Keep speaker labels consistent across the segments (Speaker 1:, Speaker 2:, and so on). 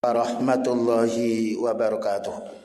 Speaker 1: warahmatullahi wabarakatuh.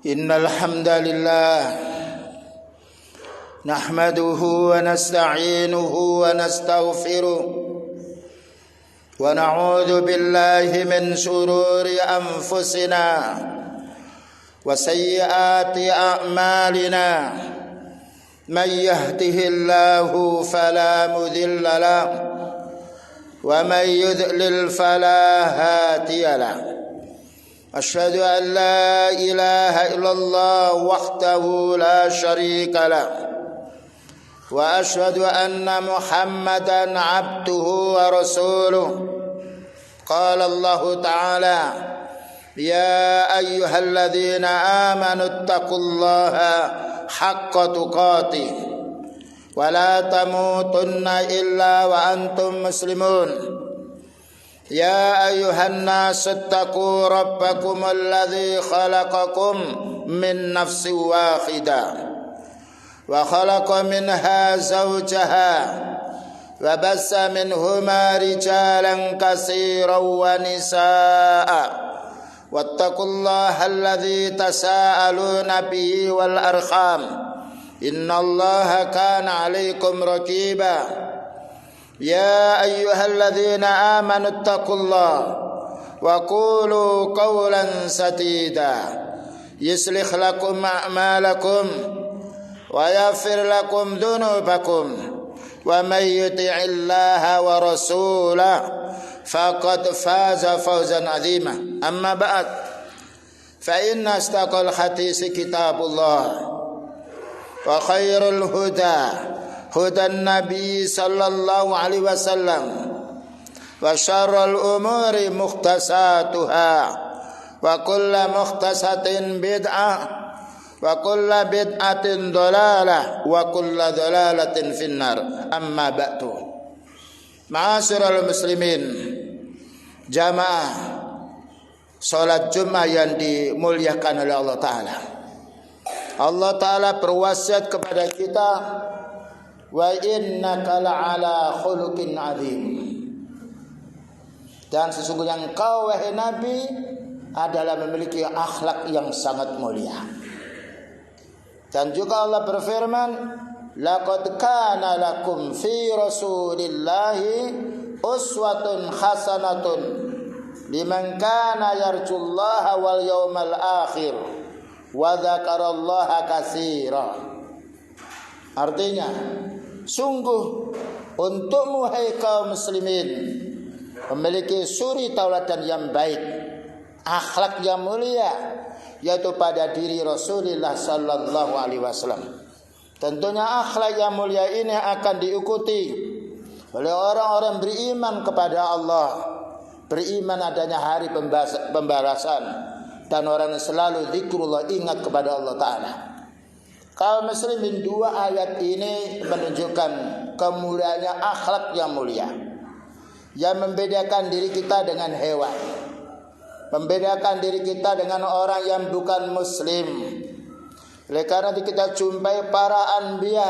Speaker 1: Innal hamdalillah nahmaduhu wa nasta'inuhu wa nastaghfiruh wa na'udzu billahi min shururi anfusina wa sayyiati a'malina may yahdihillahu fala mudilla lahu wa may yudlil fala hadiya lahu. أشهد أن لا إله إلا الله وحده لا شريك له وأشهد أن محمدا عبده ورسوله. قال الله تعالى يا أيها الذين آمنوا اتقوا الله حق تقاته ولا تموتن إلا وأنتم مسلمون. يا أيها الناس اتقوا ربكم الذي خلقكم من نفس واحدة وخلق منها زوجها وبث منهما رجالا كثيرا ونساء واتقوا الله الذي تساءلون به والأرحام إن الله كان عليكم رقيبا. يا أيها الذين آمنوا اتقوا الله وقولوا قولا سديدا يصلح لكم أعمالكم ويغفر لكم ذنوبكم ومن يطع الله ورسوله فقد فاز فوزا عظيما. أما بعد فإن أصدق الحديث كتاب الله وخير الهدى هدى النبي صلى الله عليه وسلم وشر الأمور محدثاتها وكل محدثة بدعة وكل بدعة ضلالة وكل ضلالة في النار. أما بعد Ma'asyiral muslimin, jamaah salat Jumat yang dimuliakan oleh Allah Ta'ala. Allah Ta'ala berwasiat kepada kita wa innaka la'ala khuluqin 'adzim. Dan sesungguhnya engkau wahai Nabi adalah memiliki akhlak yang sangat mulia. Dan juga Allah berfirman, laqad kana lakum fi rasulillahi uswatun hasanatun liman kana yarjullaha wal yawmal akhir wa dzakarallaha katsira. Artinya, sungguh untukmu hai kaum muslimin memiliki suri tauladan yang baik, akhlak yang mulia, yaitu pada diri Rasulullah sallallahu alaihi wasallam. Tentunya akhlak yang mulia ini akan diikuti oleh orang-orang beriman kepada Allah, beriman adanya hari pembalasan, dan orang yang selalu zikrullah, ingat kepada Allah Ta'ala. Kaum muslimin, dua ayat ini menunjukkan kemuliaannya akhlak yang mulia, yang membedakan diri kita dengan hewan, membedakan diri kita dengan orang yang bukan muslim. Oleh karena itu kita jumpai para anbiya,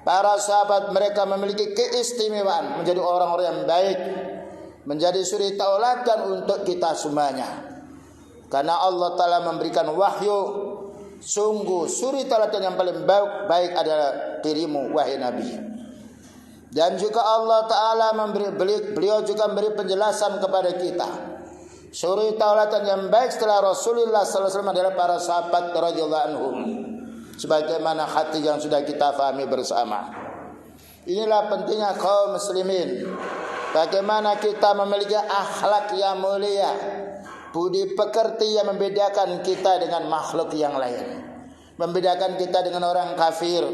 Speaker 1: para sahabat, mereka memiliki keistimewaan menjadi orang-orang yang baik, menjadi suri tauladan untuk kita semuanya. Karena Allah Ta'ala memberikan wahyu, sungguh suri tauladan yang paling baik adalah dirimu wahai Nabi. Dan juga Allah Ta'ala beliau juga memberi penjelasan kepada kita, suri tauladan yang baik setelah Rasulullah SAW adalah para sahabat radhiyallahu anhum, sebagaimana hati yang sudah kita fahami bersama. Inilah pentingnya kaum muslimin, bagaimana kita memiliki akhlak yang mulia, budi pekerti yang membedakan kita dengan makhluk yang lain, membedakan kita dengan orang kafir.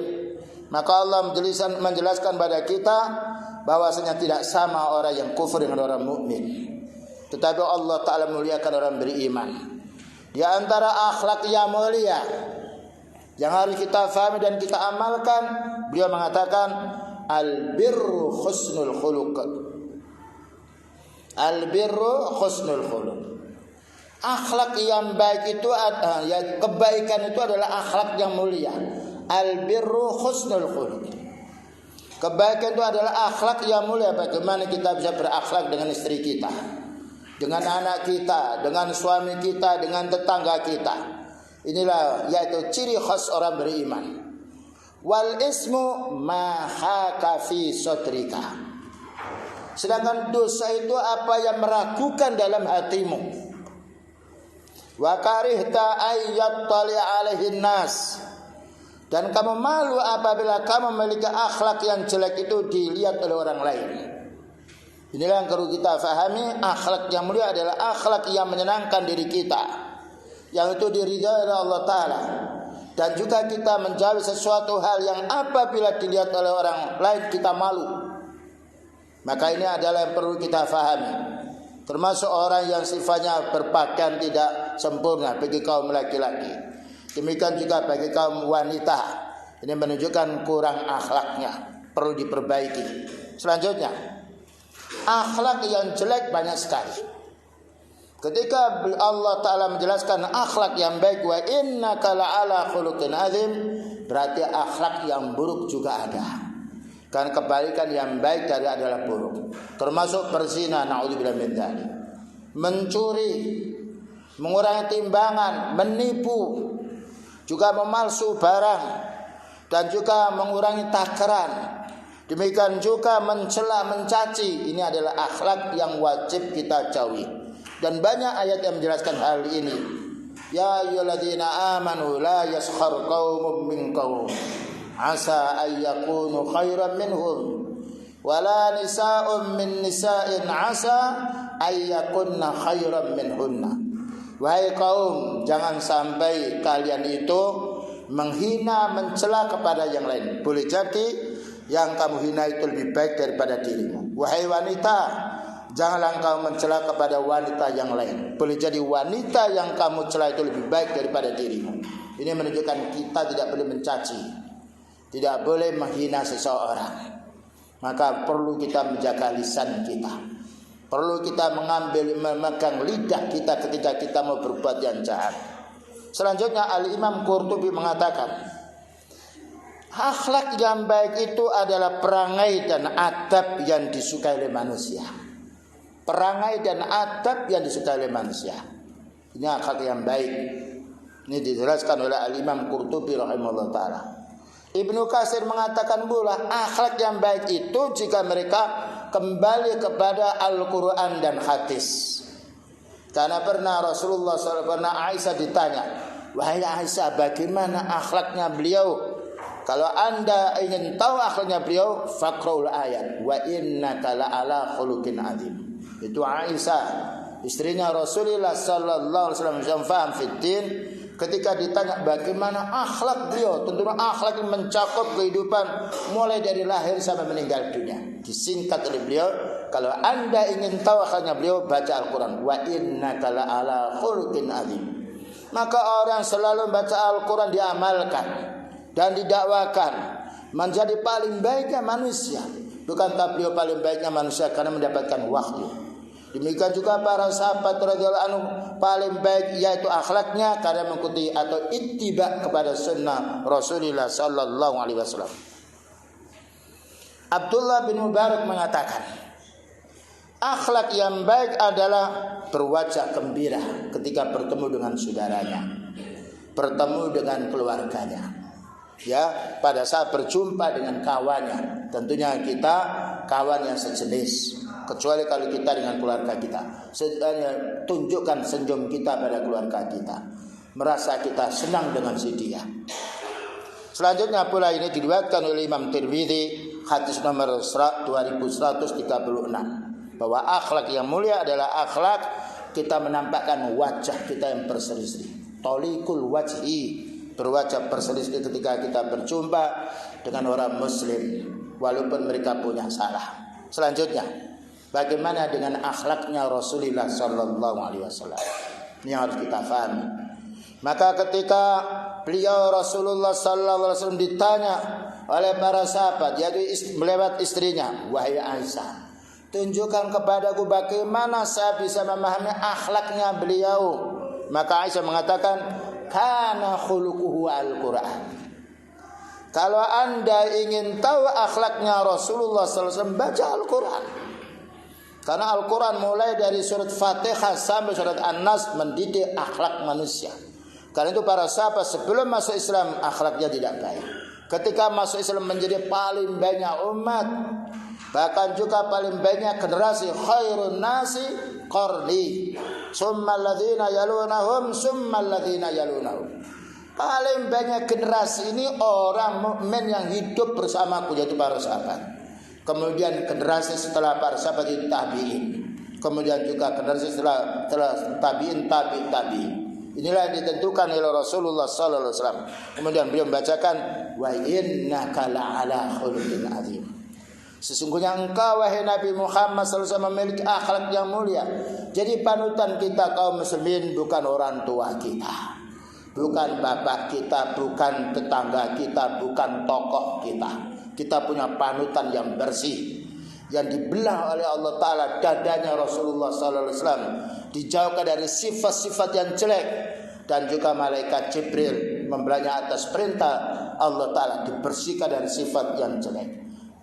Speaker 1: Maka Allah menjelaskan pada kita bahwasanya tidak sama orang yang kufur dengan orang mukmin, tetapi Allah Ta'ala muliakan orang beriman. Di antara akhlak yang mulia yang harus kita fahami dan kita amalkan, beliau mengatakan al-birru husnul khuluq. Al-birru husnul khuluq. Akhlak yang baik itu kebaikan itu adalah akhlak yang mulia. Al-birru husnul khuluq. Kebaikan itu adalah akhlak yang mulia. Bagaimana kita bisa berakhlak dengan istri kita, dengan anak kita, dengan suami kita, dengan tetangga kita. Inilah yaitu ciri khas orang beriman. Wal ismu ma haka fi sadrika. Sedangkan dosa itu apa yang meragukan dalam hatimu. Wa karihta ayyat tali alaihin nas. Dan kamu malu apabila kamu memiliki akhlak yang jelek itu dilihat oleh orang lain. Inilah yang perlu kita fahami. Akhlak yang mulia adalah akhlak yang menyenangkan diri kita, yang itu diridhai oleh Allah Ta'ala. Dan juga kita menjauhi sesuatu hal yang apabila dilihat oleh orang lain kita malu. Maka ini adalah yang perlu kita fahami. Termasuk orang yang sifatnya berpakaian tidak sempurna bagi kaum laki-laki. Demikian juga bagi kaum wanita. Ini menunjukkan kurang akhlaknya, perlu diperbaiki. Selanjutnya, akhlak yang jelek banyak sekali. Ketika Allah Ta'ala menjelaskan akhlak yang baik, wa innaka la'ala khuluqin 'adzim, berarti akhlak yang buruk juga ada. Kan kebalikan yang baik dari adalah buruk. Termasuk berzina, naudzubillah min dzalik. Mencuri, mengurangi timbangan, menipu, juga memalsu barang, dan juga mengurangi takaran. Demikian juga mencela, mencaci. Ini adalah akhlak yang wajib kita jauhi. Dan banyak ayat yang menjelaskan hal ini. Ya ayyuhalladzina amanu la yaskhar qaumun min qaum asa ay yakunu khairan minhum wala nisa'un min nisa'in asa ay yakunna khairan minhunna. Wahai kaum, jangan sampai kalian itu menghina, mencela kepada yang lain. Boleh jadi yang kamu hina itu lebih baik daripada dirimu. Wahai wanita, janganlah engkau mencela kepada wanita yang lain. Boleh jadi wanita yang kamu cela itu lebih baik daripada dirimu. Ini menunjukkan kita tidak boleh mencaci, tidak boleh menghina seseorang. Maka perlu kita menjaga lisan kita, perlu kita memegang lidah kita ketika kita mau berbuat yang jahat. Selanjutnya Al-Imam Qurtubi mengatakan, Akhlak yang baik itu adalah perangai dan adab yang disukai oleh manusia. Perangai dan adab yang disukai oleh manusia. Ini akhlak yang baik. Ini dijelaskan oleh Al-Imam Qurtubi rahimahullah ta'ala. Ibnu Katsir mengatakan pula akhlak yang baik itu jika mereka kembali kepada Al-Quran dan hadis. Karena pernah Rasulullah SAW, pernah Aisyah ditanya, wahai Aisyah, bagaimana akhlaknya beliau? Kalau anda ingin tahu akhlaknya beliau, faqra'ul ayat, wa innaka la'ala khuluqin adzim. Itu Aisyah, istrinya Rasulullah sallallahu alaihi wasallam yang faham fiddin, ketika ditanya bagaimana akhlak beliau, tentunya akhlak yang mencakup kehidupan mulai dari lahir sampai meninggal dunia. Disingkat oleh beliau, kalau anda ingin tahu akhlaknya beliau, baca Al-Quran. Wa innaka la'ala khuluqin adzim. Maka orang selalu baca Al-Quran, diamalkan dan didakwakan, menjadi paling baiknya manusia. Bukankah beliau paling baiknya manusia karena mendapatkan wahyu? Demikian juga para sahabat radhiyallahu anhu paling baik yaitu akhlaknya karena mengikuti atau ittiba kepada sunnah Rasulullah sallallahu alaihi wasallam. Abdullah bin Mubarak mengatakan, akhlak yang baik adalah berwajah gembira ketika bertemu dengan saudaranya, bertemu dengan keluarganya. Ya, pada saat berjumpa dengan kawannya, tentunya kita kawan yang sejenis. Kecuali kalau kita dengan keluarga kita, tunjukkan senyum kita pada keluarga kita, merasa kita senang dengan si dia. Selanjutnya pula ini diriwayatkan oleh Imam Tirmidzi, hadis nomor 2136, bahwa akhlak yang mulia adalah akhlak kita menampakkan wajah kita yang berseri-seri, tolikul wajhi, berwajah berseri-seri ketika kita berjumpa dengan orang muslim walaupun mereka punya salah. Selanjutnya, bagaimana dengan akhlaknya Rasulullah sallallahu alaihi wasallam? Ini harus kita pahami. Maka ketika beliau Rasulullah sallallahu alaihi wasallam ditanya oleh para sahabat, yaitu melewat istrinya, wahai Aisyah, tunjukkan kepadaku bagaimana saya bisa memahami akhlaknya beliau. Maka Aisyah mengatakan, kana khuluquhu al-Quran. Kalau anda ingin tahu akhlaknya Rasulullah SAW, baca Al-Quran. Karena Al-Quran mulai dari surat Fatihah sampai surat An-Nas mendidik akhlak manusia. Karena itu para sahabat sebelum masuk Islam akhlaknya tidak baik. Ketika masuk Islam menjadi paling banyak umat, bahkan juga paling banyak generasi, khairun nasi qarni, summal ladzina yalunahum, summal ladzina yalunahum. Paling banyak generasi ini orang mukmin yang hidup bersamaku, yaitu para sahabat. Kemudian generasi setelah para sahabat itu tabi'in. Kemudian juga generasi setelah tabi'in, tabi'in. Inilah yang ditentukan oleh Rasulullah sallallahu alaihi wasallam. Kemudian beliau membacakan, wa innaka la'ala khuluqin adzim. Sesungguhnya engkau wahai Nabi Muhammad sallallahu alaihi wasallam memiliki akhlak yang mulia. Jadi panutan kita kaum muslimin bukan orang tua kita, bukan bapak kita, bukan tetangga kita, bukan tokoh kita. Kita punya panutan yang bersih, yang dibelah oleh Allah Ta'ala dadanya Rasulullah sallallahu alaihi wasallam, dijauhkan dari sifat-sifat yang jelek. Dan juga malaikat Jibril membelahnya atas perintah Allah Ta'ala, dibersihkan dari sifat yang jelek.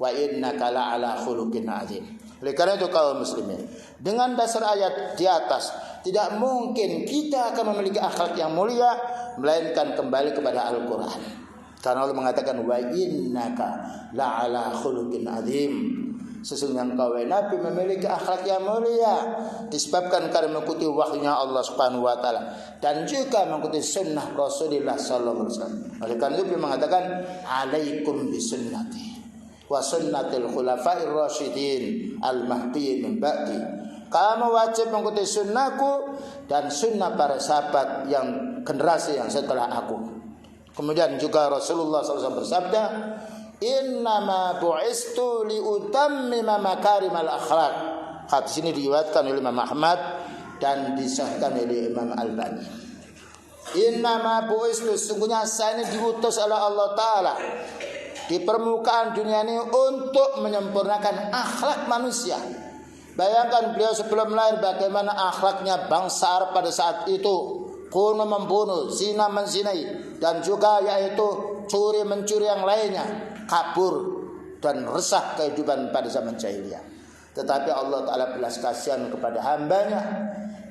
Speaker 1: Wa innaka la'ala khuluqin adzim. Oleh karena itu kaum muslimin, dengan dasar ayat di atas, tidak mungkin kita akan memiliki akhlak yang mulia melainkan kembali kepada Al-Quran. Karena Allah mengatakan, wa innaka la'ala khuluqin adzim. Sesungguhnya engkau Nabi memiliki akhlak yang mulia disebabkan karena mengikuti wahyunya Allah Subhanahu wa taala dan juga mengikuti sunnah Rasulullah sallallahu alaihi wasallam. Oleh karena itu beliau mengatakan, alaikum bisunnati wa sunnatil khulafa'ir rasyidin al-mahdiyyin min ba'di. Kamu wajib mengikuti sunnahku dan sunnah para sahabat yang generasi yang setelah aku. Kemudian juga Rasulullah SAW bersabda, innama bu'istu liutammima makarimal akhlak. Hadis ini diriwayatkan oleh Imam Ahmad dan disahkan oleh Imam Albani. Innama bu'istu, sesungguhnya saya ini diutus oleh Allah Ta'ala di permukaan dunia ini untuk menyempurnakan akhlak manusia. Bayangkan beliau sebelum lahir bagaimana akhlaknya bangsa Arab pada saat itu. Kuno membunuh, zina menzinai, dan juga yaitu curi mencuri yang lainnya, kabur dan resah kehidupan pada zaman jahiliyah. Tetapi Allah Ta'ala belas kasihan kepada hambanya,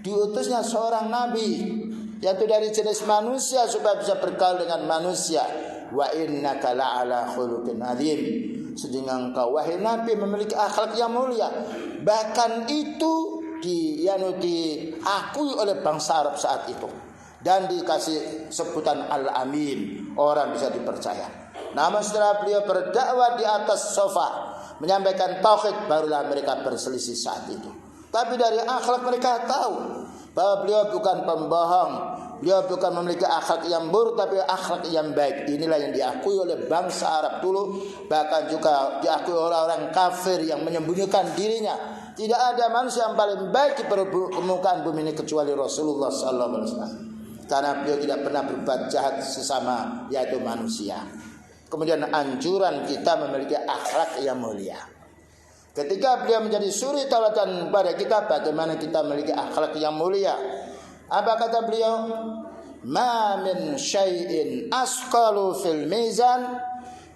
Speaker 1: diutusnya seorang nabi, yaitu dari jenis manusia, supaya bisa bergaul dengan manusia. Wa innaka la'ala khuluqin adzim, sehingga engkau wahai nabi memiliki akhlak yang mulia. Bahkan itu diakui oleh bangsa Arab saat itu, dan dikasih sebutan Al-Amin, orang bisa dipercaya. Namun setelah beliau berdakwah di atas sofa menyampaikan tauhid, barulah mereka berselisih saat itu. Tapi dari akhlak mereka tahu bahwa beliau bukan pembohong, beliau bukan memiliki akhlak yang buruk, tapi akhlak yang baik. Inilah yang diakui oleh bangsa Arab dulu, bahkan juga diakui oleh orang kafir yang menyembunyikan dirinya. Tidak ada manusia yang paling baik di permukaan bumi ini kecuali Rasulullah SAW, karena beliau tidak pernah berbuat jahat sesama yaitu manusia. Kemudian anjuran kita memiliki akhlak yang mulia. Ketika beliau menjadi suri taulatan pada kita, bagaimana kita memiliki akhlak yang mulia. Apa kata beliau? Ma min syai'in asqalu fil mizan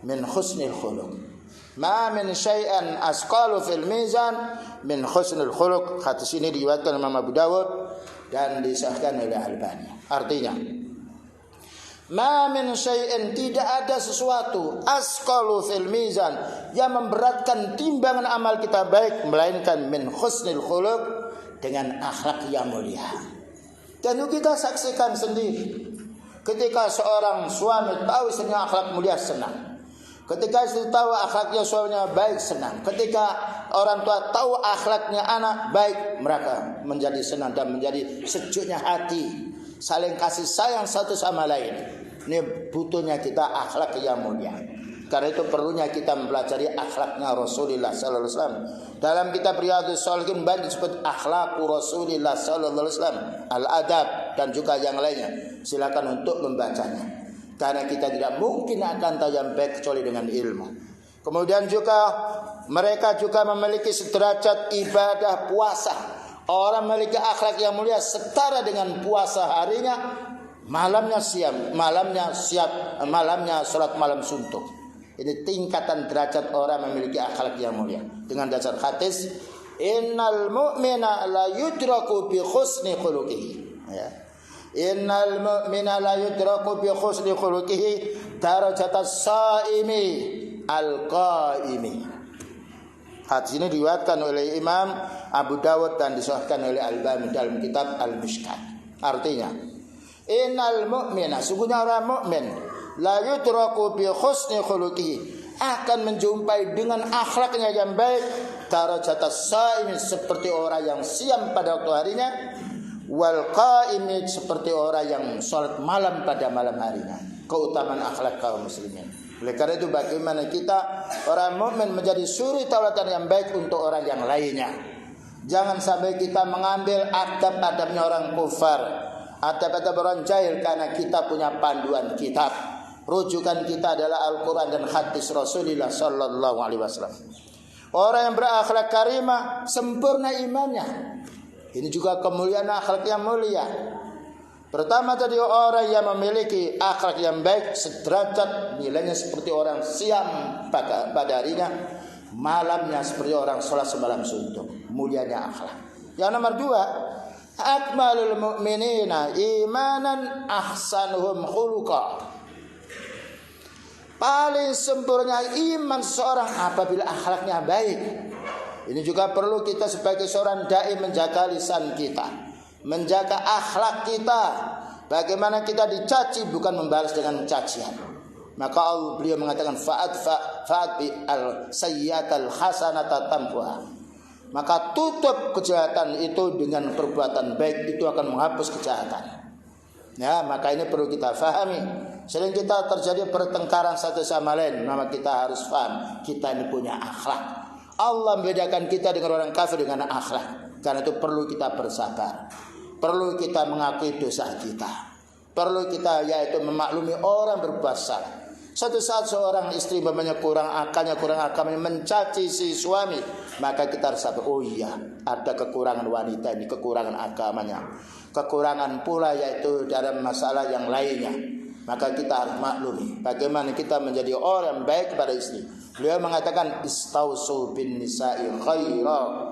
Speaker 1: min husnil khuluq. Ma min syai'an asqalu fil mizan min husnil khuluq. Hadis ini diriwayatkan Imam Abu Dawud dan disahkan oleh Albani. Artinya, ma min syai'in, tidak ada sesuatu, asqalu fil mizan, yang memberatkan timbangan amal kita baik, melainkan min husnil khuluq, dengan akhlak yang mulia. Dan itu kita saksikan sendiri. Ketika seorang suami tahu istrinya akhlak mulia, senang. Ketika istri tahu akhlaknya suaminya baik, senang. Ketika orang tua tahu akhlaknya anak baik, mereka menjadi senang dan menjadi sejuknya hati, saling kasih sayang satu sama lain. Ini butuhnya kita akhlak yang mulia. Karena itu perlunya kita mempelajari akhlaknya Rasulullah sallallahu alaihi wasallam. Dalam kitab Riyadhus Shalihin banyak disebut akhlak Rasulullah sallallahu alaihi wasallam, al-adab dan juga yang lainnya. Silakan untuk membacanya. Karena kita tidak mungkin akan tahu yang baik kecuali dengan ilmu. Kemudian juga mereka juga memiliki sederajat ibadah puasa. Orang memiliki akhlak yang mulia setara dengan puasa harinya, malamnya salat malam suntuk. Ini tingkatan derajat orang memiliki akhlak yang mulia. Dengan dasar hadis, innal mu'mina la yudraku bi husni khuluqihi. Ya. Innal mu'mina la yudraku bi husni khuluqihi darajatas saimi al-qaimi. Hadis ini diriwayatkan oleh Imam Abu Dawud dan disahihkan oleh Albani dalam kitab Al-Mishkat. Artinya, innal mu'mina, sungguhnya orang mukmin, la yudraku bi husni khuluqihi, akan menjumpai dengan akhlaknya yang baik, darajatas saimi, seperti orang yang siam pada waktu harinya, wal qaimi, seperti orang yang salat malam pada malam harinya. Keutamaan akhlak kaum muslimin. Oleh karena itu, bagaimana kita orang mukmin menjadi suri taulatan yang baik untuk orang yang lainnya. Jangan sampai kita mengambil adab-adabnya orang kufar, adab-adab orang jahil, karena kita punya panduan kitab. Rujukan kita adalah Al-Quran dan hadis Rasulullah sallallahu alaihi wasallam. Orang yang berakhlak karimah sempurna imannya. Ini juga kemuliaan akhlak yang mulia. Pertama tadi, orang yang memiliki akhlak yang baik sederajat nilainya seperti orang siam pada harinya, malamnya seperti orang sholat semalam suntuk. Mulianya akhlak. Yang nomor dua, akmalul mu'minina imanan ahsanuhum khuluqa. Paling sempurna iman seorang apabila akhlaknya baik. Ini juga perlu kita sebagai seorang dai menjaga lisan kita, menjaga akhlak kita. Bagaimana kita dicaci, bukan membalas dengan cacian. Maka beliau mengatakan fa'at bi al-sayyi'atal hasanata tampuha. Maka tutup kejahatan itu dengan perbuatan baik, itu akan menghapus kejahatan. Ya, maka ini perlu kita fahami. Sering kita terjadi pertengkaran satu sama lain, maka kita harus paham kita ini punya akhlak. Allah membedakan kita dengan orang kafir dengan akhlak. Karena itu perlu kita bersabar, perlu kita mengakui dosa kita, perlu kita yaitu memaklumi orang berbuat salah. Suatu saat seorang istri memangnya kurang akalnya mencaci si suami, maka kita harus sabar. Oh iya, ada kekurangan wanita ini, kekurangan agamanya, kekurangan pula yaitu dalam masalah yang lainnya. Maka kita harus maklumi bagaimana kita menjadi orang yang baik kepada istri. Beliau mengatakan istausu bin nisa'i khaira.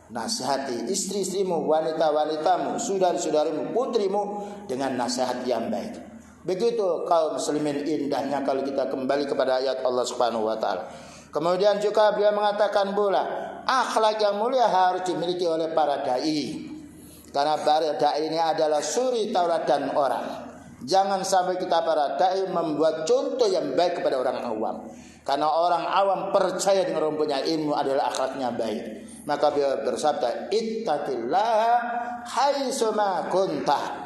Speaker 1: Nasihati istri-istrimu, wanita-wanitamu, saudari-saudarimu, putrimu dengan nasihat yang baik. Begitu kaum muslimin indahnya kalau kita kembali kepada ayat Allah Subhanahu wa taala. Kemudian juga beliau mengatakan pula, akhlak yang mulia harus dimiliki oleh para dai. Karena para dai ini adalah suri tauladan orang. Jangan sampai kita para dai membuat contoh yang baik kepada orang awam. Karena orang awam percaya dengan orang punya ilmu adalah akhlaknya baik. Maka beliau bersabda, ittaqillaha haitsuma kunta.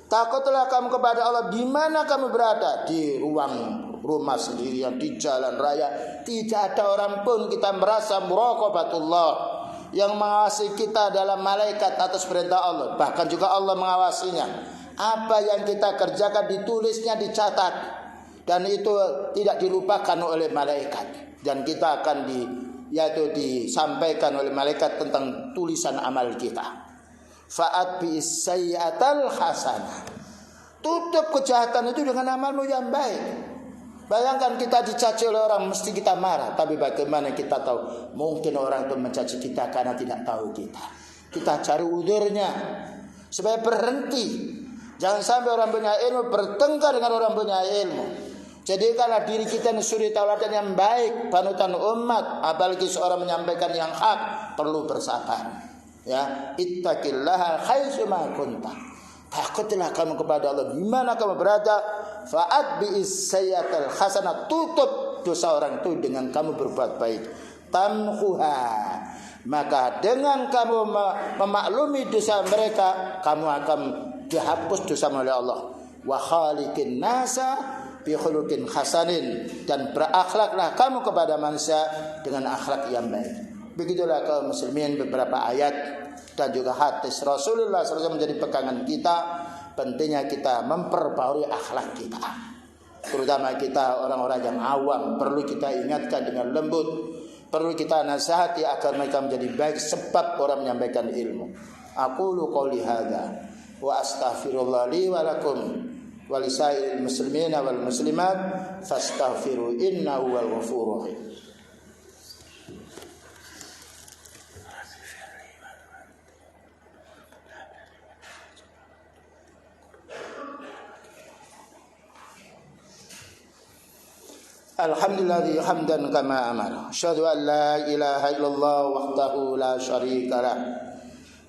Speaker 1: Takutlah kamu kepada Allah di mana kamu berada, di ruang rumah sendirian, di jalan raya, tidak ada orang pun kita merasa muraqabatullah yang mengawasi kita dalam malaikat atas perintah Allah. Bahkan juga Allah mengawasinya. Apa yang kita kerjakan ditulisnya, dicatat, dan itu tidak dilupakan oleh malaikat. Dan kita akan yaitu disampaikan oleh malaikat tentang tulisan amal kita. Fa'at bi'is sayyatal hasanah. Tutup kejahatan itu dengan amalmu yang baik. Bayangkan kita dicaci oleh orang, mesti kita marah. Tapi bagaimana kita tahu? Mungkin orang itu mencaci kita karena tidak tahu kita. Kita cari udurnya supaya berhenti. Jangan sampai orang punya ilmu bertengkar dengan orang punya ilmu. Jadikanlah diri kita suri tauladan yang baik, panutan umat. Apalagi seorang menyampaikan yang hak, perlu bersabar. Ya, ittaqillaha haitsuma kunta. Takutlah kamu kepada Allah di mana kamu berada. Fa'at bi'is sayyatal hasanah. Tutup dosa orang itu dengan kamu berbuat baik. Tamhuha. Maka dengan kamu memaklumi dosa mereka, kamu akan dihapus dosa oleh Allah. Wa khaliqin nasa bi khuluqin hasanin. Dan berakhlaklah kamu kepada manusia dengan akhlak yang baik. Begitulah kaum muslimin beberapa ayat dan juga hadis Rasulullah SAW menjadi pegangan kita. Pentingnya kita memperbarui akhlak kita, terutama kita orang-orang yang awam. Perlu kita ingatkan dengan lembut, perlu kita nasihati agar mereka menjadi baik, sebab orang menyampaikan ilmu. Aqulu qouli hadza wa astaghfirullah li wa lakum wa lisairil muslimina wal muslimat fastaghfiru innahu wal ghafurur rahim. Alhamdulillah hamdan kama amara. Asyhadu an la ilaha illallah wahdahu la syarika lah.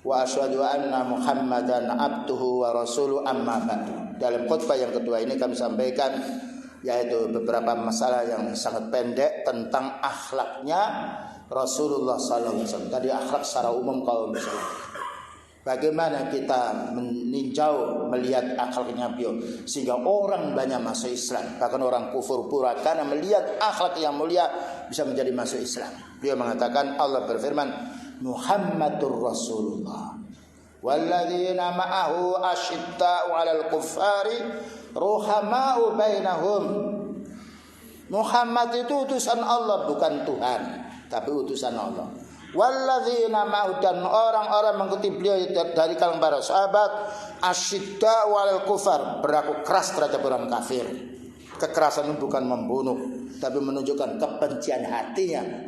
Speaker 1: Wa asyhadu anna Muhammadan abduhu wa rasuluhu amma ba'du. Dalam khutbah yang kedua ini kami sampaikan yaitu beberapa masalah yang sangat pendek tentang akhlaknya Rasulullah sallallahu alaihi wasallam. Tadi akhlak secara umum kaum muslimin. Bagaimana kita meninjau melihat akhlaknya beliau sehingga orang banyak masuk Islam, bahkan orang kufur pura karena melihat akhlak yang mulia bisa menjadi masuk Islam. Beliau mengatakan, Allah berfirman, Muhammadur Rasulullah walladzina ma'ahu asyidda'u 'alal kuffari ruhama'u bainahum. Muhammad itu utusan Allah, bukan Tuhan, tapi utusan Allah. Walladzina ma'u, dan orang-orang mengikuti beliau dari kalangan para sahabat, asyidda'u 'alal kufar, berlaku keras terhadap orang kafir. Kekerasan itu bukan membunuh, tapi menunjukkan kebencian hatinya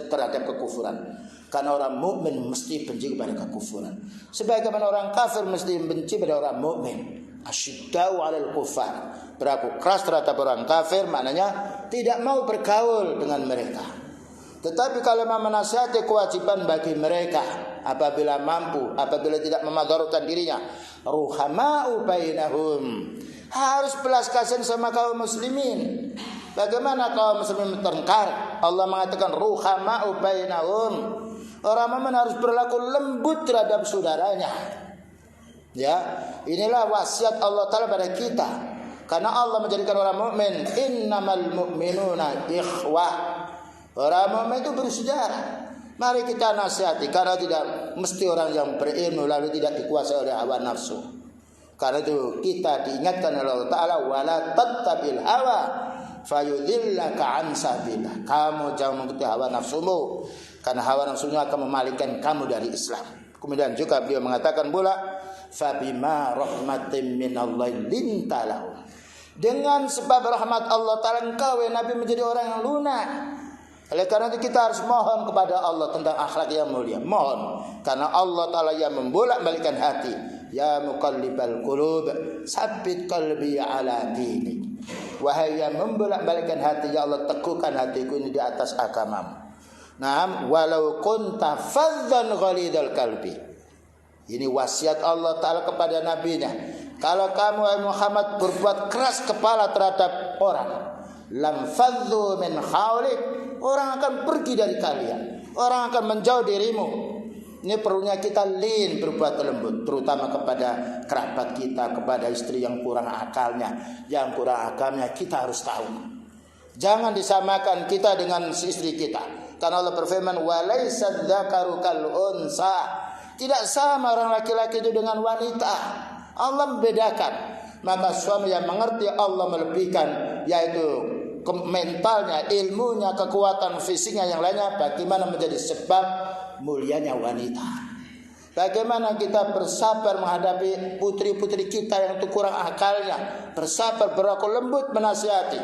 Speaker 1: terhadap kekufuran. Karena orang mukmin mesti benci kepada kekufuran, sebagaimana orang kafir mesti benci pada orang mukmin. Asyidda'u 'alal kufar, berlaku keras terhadap orang kafir, maknanya tidak mau bergaul dengan mereka. Tetapi kalau menasihati, kewajiban bagi mereka apabila mampu, apabila tidak memadaratkan dirinya. Ruhama'u bainahum, harus belas kasihan sama kaum muslimin. Bagaimana kaum muslimin bertengkar? Allah mengatakan ruhama'u bainahum. Orang mukmin harus berlaku lembut terhadap saudaranya. Ya, inilah wasiat Allah Ta'ala pada kita. Karena Allah menjadikan orang mukmin innamal mu'minuna ikhwah. Orang mukmin itu bersaudara. Mari kita nasihati, karena tidak mesti orang yang berilmu lalu tidak dikuasai oleh hawa nafsu. Karena itu kita diingatkan oleh Allah Ta'ala, wala tattabil hawa fayudhillaka an sabilillah. Kamu jangan mengikuti hawa nafsumu, karena hawa nafsumu akan memalingkan kamu dari Islam. Kemudian juga beliau mengatakan pula, fabima rahmatin minallahi lintalahu. Dengan sebab rahmat Allah Ta'ala engkau ya Nabi menjadi orang yang lunak. Oleh karena itu kita harus mohon kepada Allah tentang akhlak yang mulia. Mohon. Karena Allah Ta'ala yang membolak-balikkan hati. Ya muqallibal qulub, sabbit qalbi ala dinik. Wahai yang membolak-balikkan hati, ya Allah teguhkan hatiku ini di atas agamamu. Nah, walau kunta faddan ghalidal qalbi. Ini wasiat Allah Ta'ala kepada nabinya. Kalau kamu Muhammad berbuat keras kepala terhadap orang, lam faddu min haulik, orang akan pergi dari kalian, orang akan menjauh dirimu. Ini perlunya kita berbuat lembut, terutama kepada kerabat kita, kepada istri yang kurang akalnya. Yang kurang akalnya kita harus tahu. Jangan disamakan kita dengan istri kita. Karena Allah berfirman, walaisa dzakaru kal unsa. Tidak sama orang laki-laki itu dengan wanita. Allah membedakan. Maka suami yang mengerti Allah melebihkan, yaitu mentalnya, ilmunya, kekuatan fisiknya yang lainnya, bagaimana menjadi sebab mulianya wanita. Bagaimana kita bersabar menghadapi putri-putri kita yang itu kurang akalnya, bersabar, berlaku lembut menasihati.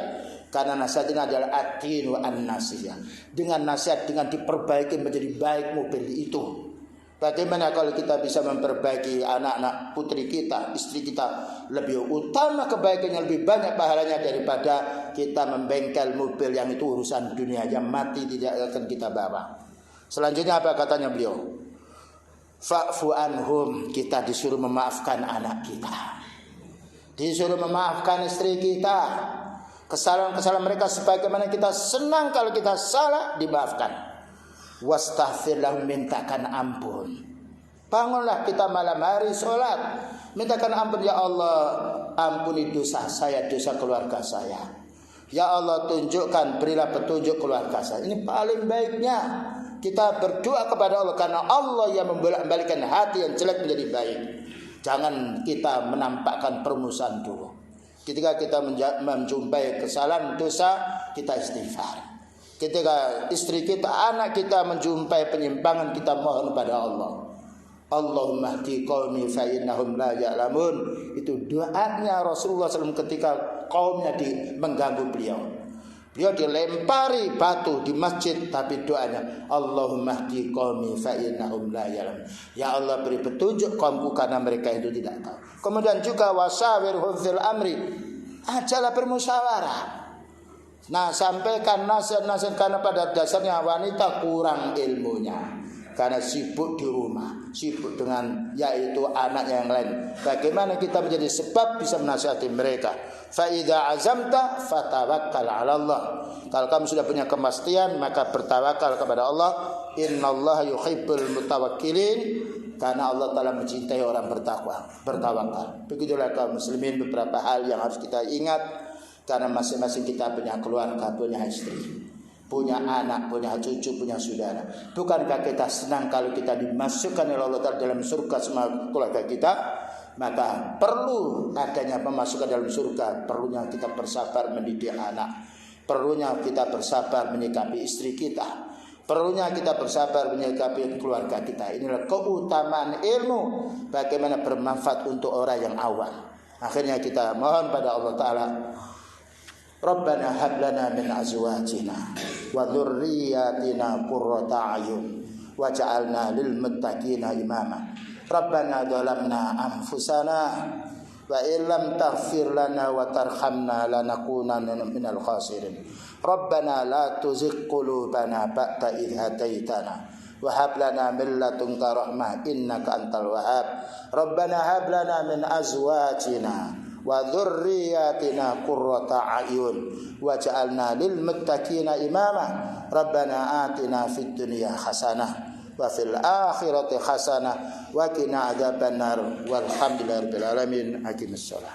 Speaker 1: Karena nasihat ini adalah ad-din wa an-nasihah. Dengan nasihat, dengan diperbaiki menjadi baik mobil itu. Bagaimana kalau kita bisa memperbaiki anak-anak putri kita, istri kita, lebih utama kebaikannya, lebih banyak pahalanya daripada kita membengkel mobil yang itu urusan dunia yang mati tidak akan kita bawa. Selanjutnya apa katanya beliau? Fa'fu anhum, kita disuruh memaafkan anak kita, disuruh memaafkan istri kita, kesalahan-kesalahan mereka, sebagaimana kita senang kalau kita salah dimaafkan. Wastaghfir lahum, mintakan ampun. Bangunlah kita malam hari sholat, mintakan ampun, ya Allah ampuni dosa saya, dosa keluarga saya. Ya Allah tunjukkan, berilah petunjuk keluarga saya. Ini paling baiknya kita berdoa kepada Allah, karena Allah yang membolak-balikkan hati yang jelek menjadi baik. Jangan kita menampakkan permusuhan dulu. Ketika kita menjumpai kesalahan dosa, kita istighfar. Ketika istri kita, anak kita menjumpai penyimpangan, kita mohon kepada Allah. Allahumma hdi qaumi fa innahum la ya'lamun. Itu doanya Rasulullah SAW ketika kaumnya mengganggu beliau. Beliau dilempari batu di masjid, tapi doanya Allahumma hdi qaumi fa innahum la ya'lamun. Ya Allah beri petunjuk kaumku karena mereka itu tidak tahu. Kemudian juga wasawirhum fil amri, ajalah bermusyawarah. Nah, sampaikan nasihat-nasihat, karena pada dasarnya wanita kurang ilmunya, karena sibuk di rumah, sibuk dengan yaitu anaknya yang lain. Bagaimana kita menjadi sebab bisa menasihati mereka? Fa idza azamta fatawakkal 'ala Allah. Kalau kamu sudah punya kepastian, maka bertawakal kepada Allah. Innallaha yuhibbul mutawakkilin. Karena Allah Ta'ala mencintai orang bertawakal. Begitulah kaum muslimin, beberapa hal yang harus kita ingat. Karena masing-masing kita punya keluarga, punya istri, punya anak, punya cucu, punya saudara. Bukankah kita senang kalau kita dimasukkan oleh Allah Ta'ala dalam surga semua keluarga kita? Maka perlu adanya pemasukan dalam surga. Perlunya kita bersabar mendidik anak, perlunya kita bersabar menyikapi istri kita, perlunya kita bersabar menyikapi keluarga kita. Inilah keutamaan ilmu, bagaimana bermanfaat untuk orang yang awam. Akhirnya kita mohon pada Allah Ta'ala, Rabbana hab lana min azwajina wa dzurriyyatina qurrata a'yun waj'alna lil muttaqina imama. Rabbana dzalamna anfusana wa illam taghfir lana wa tarhamna lanakunanna minal khasirin. Rabbana la tuzigh qulubana ba'da idh hadaitana wa hab lana min ladunka rahmah innaka antal wahhab. Rabbana hab lana min azwajina wa dzurriyyatina qurrata a'yun waj'alna lil muttaqina imama. Rabbana atina fid dunya hasanah wa fil akhirati hasanah wa qina adzabannar. Walhamdulillahirabbil alamin. Aqimissalah.